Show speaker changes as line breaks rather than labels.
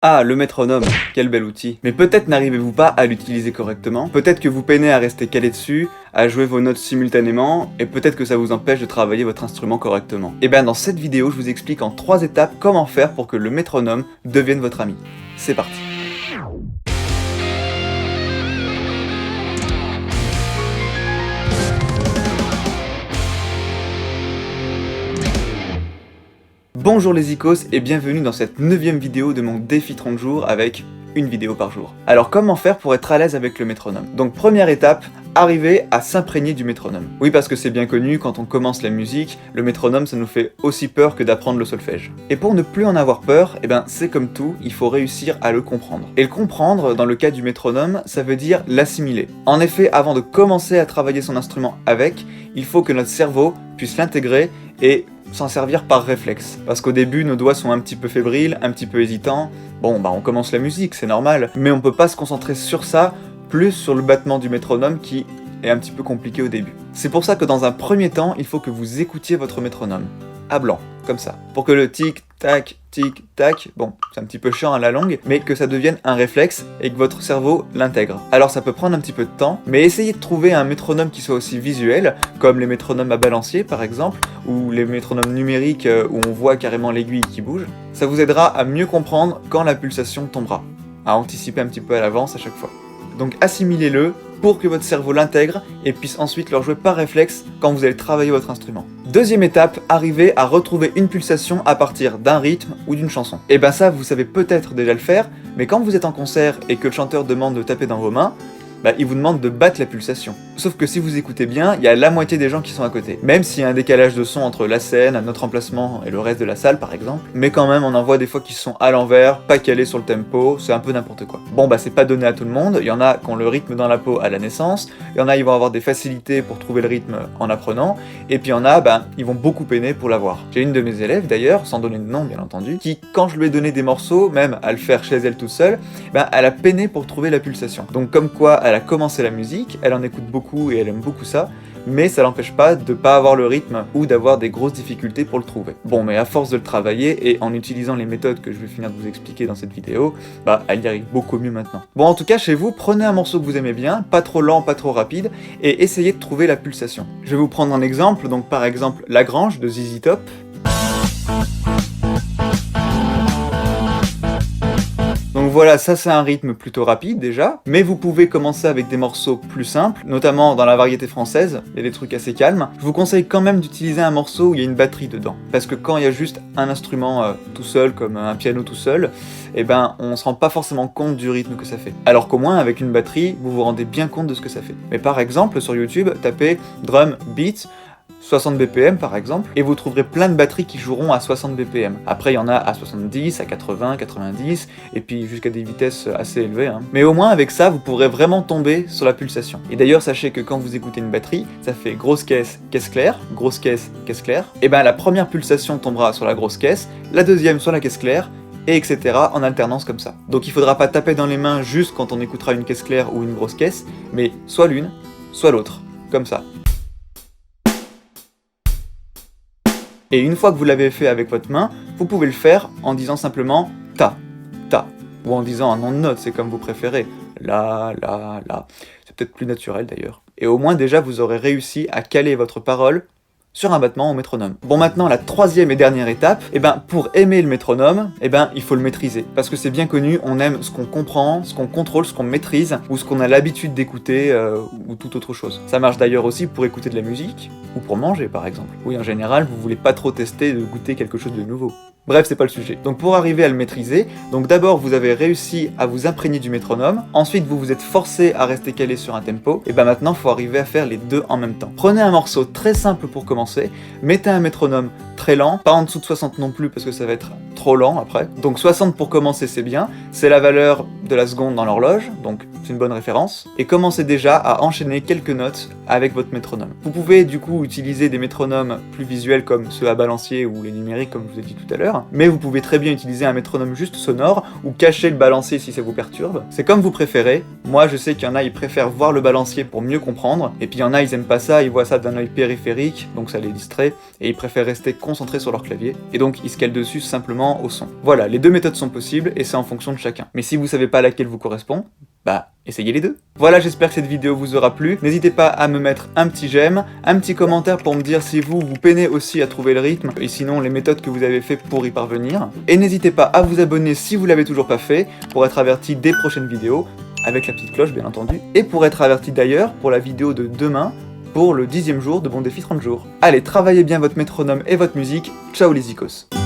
Ah, le métronome, quel bel outil. Mais peut-être n'arrivez-vous pas à l'utiliser correctement, peut-être que vous peinez à rester calé dessus, à jouer vos notes simultanément, et peut-être que ça vous empêche de travailler votre instrument correctement. Et bien dans cette vidéo, je vous explique en 3 étapes comment faire pour que le métronome devienne votre ami. C'est parti. Bonjour les icos et bienvenue dans cette 9ème vidéo de mon défi 30 jours avec une vidéo par jour. Alors comment faire pour être à l'aise avec le métronome? Donc première étape, arriver à s'imprégner du métronome. Oui, parce que c'est bien connu, quand on commence la musique, le métronome ça nous fait aussi peur que d'apprendre le solfège. Et pour ne plus en avoir peur, c'est comme tout, il faut réussir à le comprendre. Et le comprendre, dans le cas du métronome, ça veut dire l'assimiler. En effet, avant de commencer à travailler son instrument avec, il faut que notre cerveau puisse l'intégrer et s'en servir par réflexe. Parce qu'au début, nos doigts sont un petit peu fébriles, un petit peu hésitants. Bon, on commence la musique, c'est normal. Mais on peut pas se concentrer sur ça, plus sur le battement du métronome qui est un petit peu compliqué au début. C'est pour ça que dans un premier temps, il faut que vous écoutiez votre métronome. À blanc, comme ça. Pour que le tic-tac, bon, c'est un petit peu chiant à la longue, mais que ça devienne un réflexe et que votre cerveau l'intègre. Alors ça peut prendre un petit peu de temps, mais essayez de trouver un métronome qui soit aussi visuel, comme les métronomes à balancier par exemple, ou les métronomes numériques où on voit carrément l'aiguille qui bouge. Ça vous aidera à mieux comprendre quand la pulsation tombera, à anticiper un petit peu à l'avance à chaque fois. Donc assimilez-le pour que votre cerveau l'intègre et puisse ensuite le rejouer par réflexe quand vous allez travailler votre instrument. Deuxième étape, arriver à retrouver une pulsation à partir d'un rythme ou d'une chanson. Et ça, vous savez peut-être déjà le faire, mais quand vous êtes en concert et que le chanteur demande de taper dans vos mains, il vous demande de battre la pulsation. Sauf que si vous écoutez bien, il y a la moitié des gens qui sont à côté. Même s'il y a un décalage de son entre la scène, notre emplacement et le reste de la salle par exemple, mais quand même on en voit des fois qui sont à l'envers, pas calés sur le tempo, c'est un peu n'importe quoi. Bon c'est pas donné à tout le monde, il y en a qui ont le rythme dans la peau à la naissance, il y en a ils vont avoir des facilités pour trouver le rythme en apprenant, et puis il y en a, ils vont beaucoup peiner pour l'avoir. J'ai une de mes élèves d'ailleurs, sans donner de nom bien entendu, qui quand je lui ai donné des morceaux, même à le faire chez elle toute seule, elle a peiné pour trouver la pulsation. Donc comme quoi elle a commencé la musique, elle en écoute beaucoup et elle aime beaucoup ça, mais ça l'empêche pas de pas avoir le rythme ou d'avoir des grosses difficultés pour le trouver. Bon, mais à force de le travailler et en utilisant les méthodes que je vais finir de vous expliquer dans cette vidéo, elle y arrive beaucoup mieux maintenant. Bon, en tout cas, chez vous, prenez un morceau que vous aimez bien, pas trop lent, pas trop rapide, et essayez de trouver la pulsation. Je vais vous prendre un exemple, donc par exemple La Grange de ZZ Top. Donc voilà, ça c'est un rythme plutôt rapide déjà, mais vous pouvez commencer avec des morceaux plus simples, notamment dans la variété française, il y a des trucs assez calmes. Je vous conseille quand même d'utiliser un morceau où il y a une batterie dedans, parce que quand il y a juste un instrument tout seul, comme un piano tout seul, on se rend pas forcément compte du rythme que ça fait. Alors qu'au moins avec une batterie, vous vous rendez bien compte de ce que ça fait. Mais par exemple, sur YouTube, tapez drum beat, 60 BPM par exemple, et vous trouverez plein de batteries qui joueront à 60 BPM. Après il y en a à 70, à 80, 90, et puis jusqu'à des vitesses assez élevées. Mais au moins avec ça, vous pourrez vraiment tomber sur la pulsation. Et d'ailleurs sachez que quand vous écoutez une batterie, ça fait grosse caisse claire, grosse caisse claire, et la première pulsation tombera sur la grosse caisse, la deuxième sur la caisse claire, et etc. en alternance comme ça. Donc il faudra pas taper dans les mains juste quand on écoutera une caisse claire ou une grosse caisse, mais soit l'une, soit l'autre, comme ça. Et une fois que vous l'avez fait avec votre main, vous pouvez le faire en disant simplement ta, ta, ou en disant un nom de note, c'est comme vous préférez, la, c'est peut-être plus naturel d'ailleurs. Et au moins déjà vous aurez réussi à caler votre parole sur un battement au métronome. Bon, maintenant la troisième et dernière étape, pour aimer le métronome, il faut le maîtriser. Parce que c'est bien connu, on aime ce qu'on comprend, ce qu'on contrôle, ce qu'on maîtrise, ou ce qu'on a l'habitude d'écouter, ou toute autre chose. Ça marche d'ailleurs aussi pour écouter de la musique, ou pour manger par exemple. Oui, en général, vous voulez pas trop tester de goûter quelque chose de nouveau. Bref, c'est pas le sujet. Donc pour arriver à le maîtriser, d'abord vous avez réussi à vous imprégner du métronome, ensuite vous vous êtes forcé à rester calé sur un tempo, et maintenant il faut arriver à faire les deux en même temps. Prenez un morceau très simple pour commencer, mettez un métronome très lent, pas en dessous de 60 non plus parce que ça va être trop lent après. Donc 60 pour commencer c'est bien, c'est la valeur de la seconde dans l'horloge, donc c'est une bonne référence, et commencez déjà à enchaîner quelques notes avec votre métronome. Vous pouvez du coup utiliser des métronomes plus visuels comme ceux à balancier ou les numériques comme je vous ai dit tout à l'heure, mais vous pouvez très bien utiliser un métronome juste sonore ou cacher le balancier si ça vous perturbe. C'est comme vous préférez. Moi je sais qu'il y en a ils préfèrent voir le balancier pour mieux comprendre, et puis il y en a ils aiment pas ça, ils voient ça d'un œil périphérique, donc ça les distrait, et ils préfèrent rester concentrés sur leur clavier, et donc ils se calent dessus simplement au son. Voilà, les deux méthodes sont possibles, et c'est en fonction de chacun. Mais si vous savez pas laquelle vous correspond, bah, essayez les deux. Voilà, j'espère que cette vidéo vous aura plu. N'hésitez pas à me mettre un petit j'aime, un petit commentaire pour me dire si vous peinez aussi à trouver le rythme, et sinon les méthodes que vous avez fait pour y parvenir. Et n'hésitez pas à vous abonner si vous l'avez toujours pas fait, pour être averti des prochaines vidéos, avec la petite cloche bien entendu, et pour être averti d'ailleurs pour la vidéo de demain, pour le 10e jour de mon défi 30 jours. Allez, travaillez bien votre métronome et votre musique. Ciao les zikos.